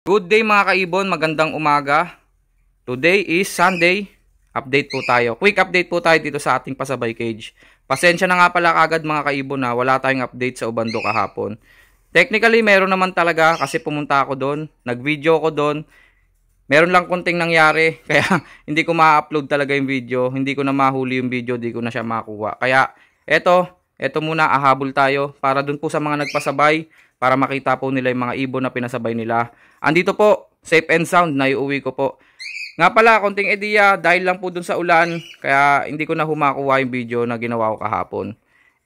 Good day mga kaibon, magandang umaga. Today is Sunday. Update po tayo. Quick update po tayo dito sa ating pasabay cage. Pasensya na nga pala kagad mga kaibon na wala tayong update sa Ubando kahapon. Technically meron naman talaga kasi pumunta ako doon, nag-video ko doon. Meron lang konting nangyari kaya hindi ko ma-upload talaga yung video. Hindi ko na mahuli yung video, hindi ko na siya makuha. Kaya eto muna, ahabol tayo para doon po sa mga nagpasabay, para makita po nila yung mga ibon na pinasabay nila. Andito po, safe and sound, na iuwi ko po. Nga pala, konting ideya, dahil lang po dun sa ulan, kaya hindi ko na humakuha yung video na ginawa ko kahapon.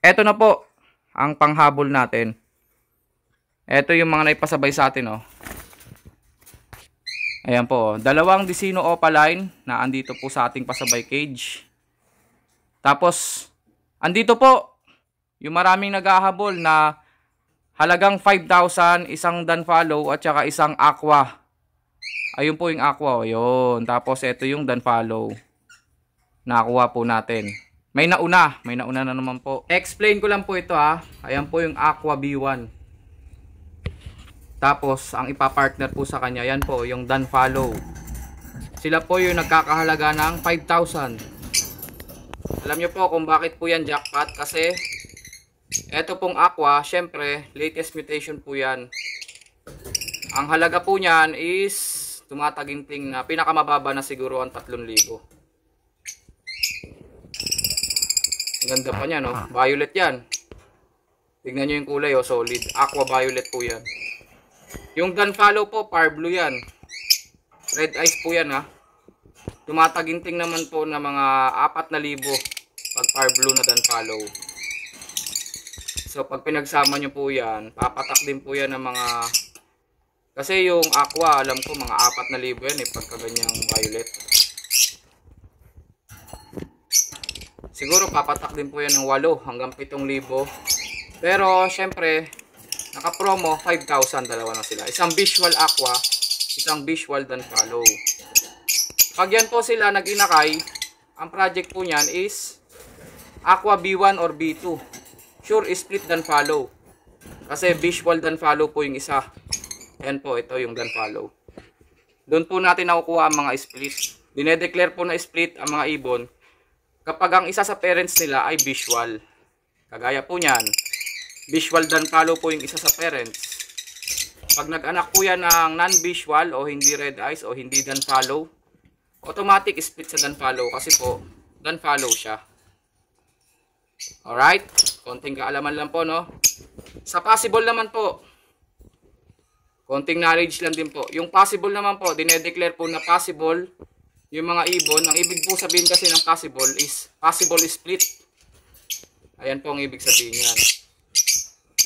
Eto na po, ang panghabol natin. Eto yung mga naipasabay sa atin, oh. Ayan po, dalawang Desino Opaline na andito po sa ating pasabay cage. Tapos, andito po, yung maraming naghahabol na halagang 5,000, isang Dunfollow at saka isang Aqua. Ayun po yung Aqua, yun. Tapos ito yung Dunfollow. Nakuha po natin. May nauna na naman po. Explain ko lang po ito ha. Ayan po yung Aqua B1. Tapos ang ipapartner po sa kanya, yan po yung Dunfollow. Sila po yung nagkakahalaga ng 5,000. Alam nyo po kung bakit po yan jackpot, kasi eto pong Aqua, syempre, latest mutation po yan. Ang halaga po niyan is tumataginting na pinakamababa na siguro ang 3,000. Ganda pa niya, no? Violet yan. Tignan nyo yung kulay, oh, solid. Aqua violet po yan. Yung Dunfollow po, par blue yan. Red eyes po yan, ha. Tumataginting naman po na mga 4,000 pag par blue na Dunfollow. So pag pinagsama nyo po yan, papatak din po yan ng mga, kasi yung Aqua alam ko mga 4,000 yan pagka ganyang violet. Siguro papatak din po yan ng 8 hanggang 7,000. Pero syempre naka promo 5,000, dalawa na sila. Isang visual Aqua, isang visual Dunfollow. Pag yan po sila nag-inakay, ang project po nyan is Aqua B1 or B2. Sure split Dunfollow. Kasi visual Dunfollow po yung isa. Ayan po, ito yung Dunfollow. Doon po natin nakukuha ang mga split. Dinedeclare po na split ang mga ibon kapag ang isa sa parents nila ay visual. Kagaya po niyan, visual Dunfollow po yung isa sa parents. Pag nag-anak po yan ng non-visual o hindi red eyes o hindi Dunfollow, automatic split sa Dunfollow kasi po Dunfollow siya. Alright, konting kaalaman lang po, no? Sa possible naman po, konting knowledge lang din po. Yung possible naman po, dinedeclare po na possible yung mga ibon. Ang ibig po sabihin kasi ng possible is possible split. Ayan po ang ibig sabihin yan.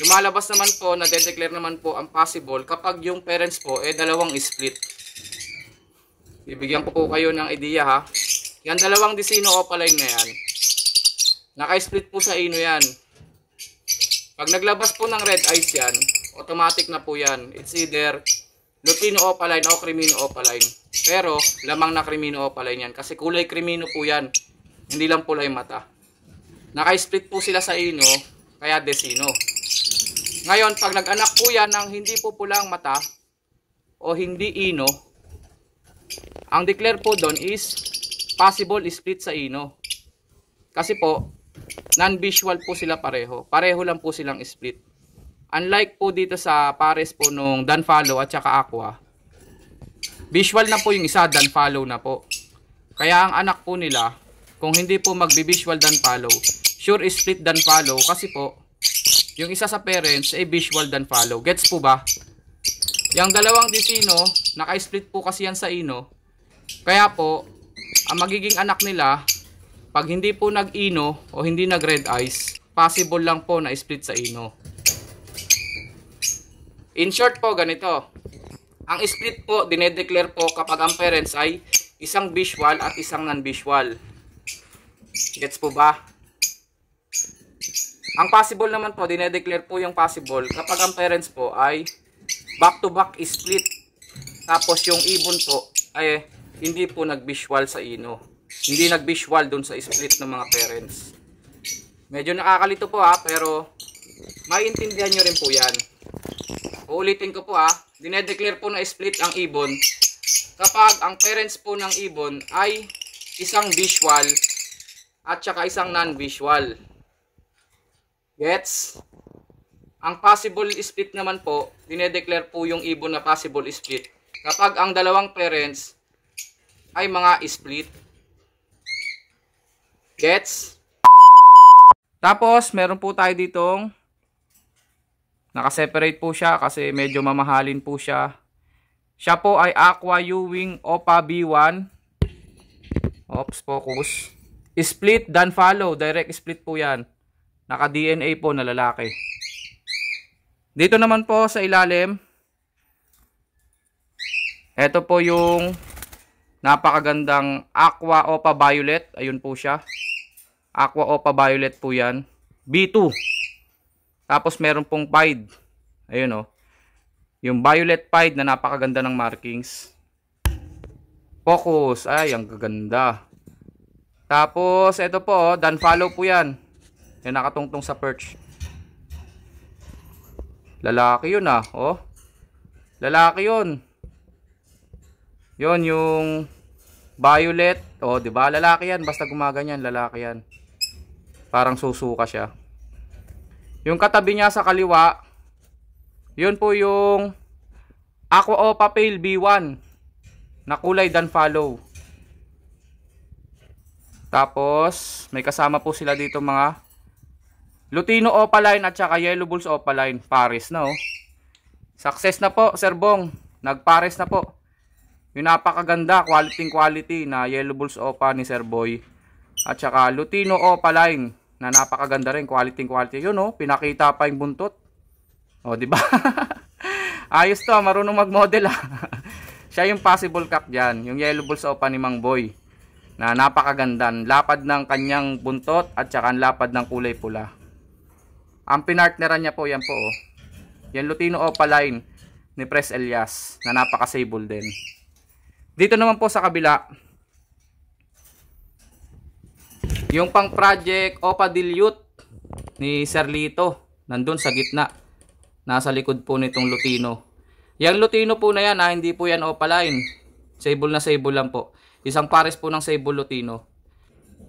Lumalabas naman po, na-declare naman po ang possible kapag yung parents po dalawang split. Bibigyan ko po kayo ng idea, ha. Yan, dalawang Desino Opaline na yan, naka-split po sa ino yan. Pag naglabas po ng red eyes yan, automatic na po yan. It's either Lutino Opaline o Crimino Opaline. Pero lamang na Crimino Opaline yan kasi kulay Crimino po yan. Hindi lang pula yung mata. Naka-split po sila sa ino, kaya Desino. Ngayon, pag nag-anak po yan ng hindi po pulang mata o hindi ino, ang declare po doon is possible split sa ino. Kasi po, non-visual po sila pareho. Pareho lang po silang split. Unlike po dito sa pares po nung Dunfollow at saka Aqua, visual na po yung isa, Dunfollow na po. Kaya ang anak po nila, kung hindi po magbi-visual Dunfollow, sure split Dunfollow kasi po, yung isa sa parents ay visual Dunfollow. Gets po ba? Yung dalawang Desino, naka-split po kasi yan sa ino. Kaya po, ang magiging anak nila, pag hindi po nag-ino o hindi nag-red eyes, possible lang po na split sa ino. In short po, ganito. Ang split po, dinedeclare po kapag ang parents ay isang visual at isang non-visual. Gets po ba? Ang possible naman po, dinedeclare po yung possible kapag ang parents po ay back-to-back split. Tapos yung ibon po ay hindi po nag-visual sa ino. Hindi nag-visual dun sa split ng mga parents. Medyo nakakalito po, ha, pero maintindihan nyo rin po yan. Uulitin ko po, ha. dinedeclare po na split ang ibon kapag ang parents po ng ibon ay isang visual at saka isang non-visual. Gets? Ang possible split naman po, dinedeclare po yung ibon na possible split kapag ang dalawang parents ay mga split. Gets? Tapos, meron po tayo ditong nakaseparate po siya kasi medyo mamahalin po siya. Siya po ay Aqua Ewing Opa B1. Oops, focus. Split dan follow. Direct split po yan. Naka-DNA po na lalaki. Dito naman po sa ilalim, ito po yung napakagandang Aqua Opa Violet. Ayun po siya. Aqua Opa Violet po yan. B2. Tapos meron pong pied. Ayun o. Yung violet pied na napakaganda ng markings. Focus. Ay, ang gaganda. Tapos, ito po, dan follow po yan. Yung nakatungtong sa perch. Lalaki yun ah. Oh. Lalaki yun. Yun yung violet. Oh, di ba? Lalaki yan. Basta gumaganyan, lalaki yan. Parang susuka siya. Yung katabi niya sa kaliwa, yun po yung Aqua Opa Pale B1 na kulay dan follow. Tapos, may kasama po sila dito mga Lutino Opaline at saka Yellow Bulls Opaline. Pares na oh. Success na po, Sir Bong. Nagpares na po. Yung napakaganda, quality na Yellow Bulls Opa ni Sir Boy. At saka Lutino Opaline na napakaganda rin, quality. Yun oh, pinakita pa yung buntot. Oh, di ba? Ayos to, marunong mag-model ah. Siya yung possible cock diyan, yung Yellow Bulls Opa ni Mang Boy. Na napakaganda, lapad ng kanyang buntot at saka lapad ng kulay pula. Ang pinartneran niya po, yan po oh. Yan Lutino Opaline ni Pres Elias na napaka-sable din. Dito naman po sa kabila, yung pang project Opa Dilute ni Sir Lito, nandun sa gitna. Nasa likod po nitong Lutino. Yang Lutino po na yan, hindi po yan Opaline. Sable na sable lang po. Isang pares po ng sable Lutino.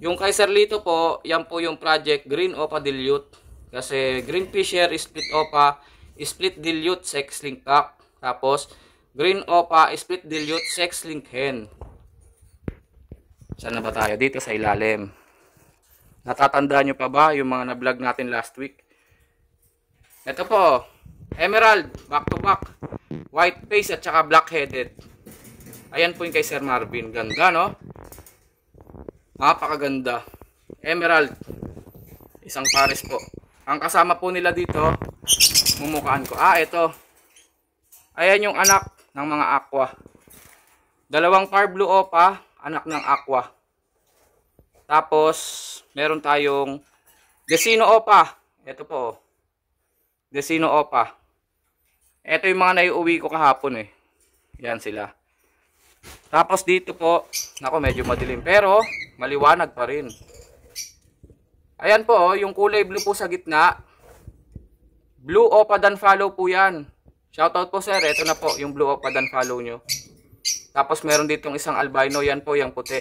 Yung kay Sir Lito po, yan po yung project Green Opa Dilute. Kasi Green Fisher, Split Opa, Split Dilute, Sex Link Cock. Tapos, Green Opa, Split Dilute, Sex Link Hen. Saan na ba tayo? Dito sa ilalim. Natatandaan nyo pa ba yung mga na-vlog natin last week? Ito po, Emerald, back to back. White face at saka black headed. Ayan po yung kay Sir Marvin. Ganda, no? Napakaganda. Emerald. Isang pares po. Ang kasama po nila dito, mumukaan ko. Ah, ito. Ayan yung anak ng mga aqua. Dalawang Far Blue Opa, anak ng aqua. Tapos, meron tayong Desino Opa. Ito po. Desino Opa. Ito yung mga naiuwi ko kahapon eh. Yan sila. Tapos dito po, nako medyo madilim pero maliwanag pa rin. Ayan po, yung kulay blue po sa gitna. Blue Opa dan follow po yan. Shoutout po sir, ito na po yung Blue Opa dan follow nyo. Tapos meron ditong isang albino, yan po yung puti.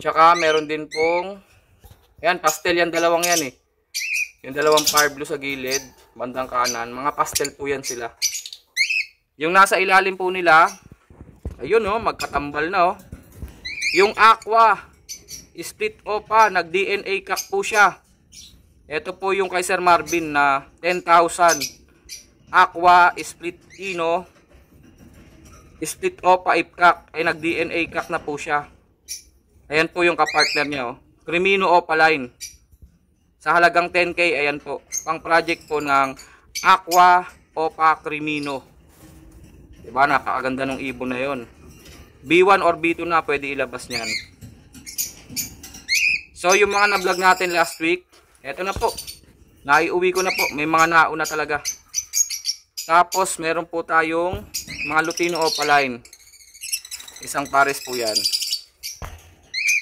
Tsaka meron din pong, yan pastel yan, dalawang yan eh. Yung dalawang far blue sa gilid, bandang kanan, mga pastel po yan sila. Yung nasa ilalim po nila, ayun oh, magkatambal na oh. Yung aqua, split opa, nag-DNA cock po siya. Ito po yung kay Sir Marvin na 10,000. Aqua, split ino, split opa, ipcock, ay nag-DNA cock na po siya. Ayan po yung kapartner niya oh. Crimino Opaline. Sa halagang 10K, ayan po. Pang project po ng Aqua Opa Crimino. Diba, napakaganda ng ibon na yon. B1 or B2 na, pwede ilabas niyan. So, yung mga na-vlog natin last week, eto na po. Naiuwi ko na po. May mga nauna talaga. Tapos, meron po tayong mga Lutino Opaline. Isang pares po yan.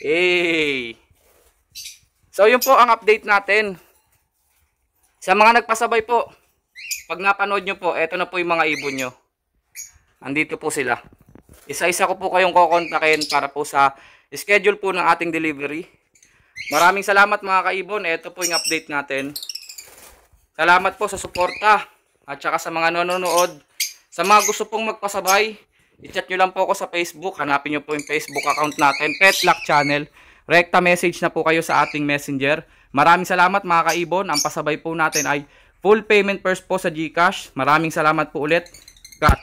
Hey! So, yun po ang update natin. Sa mga nagpasabay po, pag napanood nyo po, eto na po yung mga ibon nyo. andito po sila. Isa-isa ko po kayong kokontakin para po sa schedule po ng ating delivery. Maraming salamat mga kaibon. Ito po yung update natin. Salamat po sa suporta at saka sa mga nanonood. Sa mga gusto pong magpasabay, i-chat nyo lang po ako sa Facebook. Hanapin nyo po yung Facebook account natin, Pet Luck Channel. Rekta message na po kayo sa ating messenger. Maraming salamat mga kaibon. Ang pasabay po natin ay full payment first po sa GCash. Maraming salamat po ulit. Cut.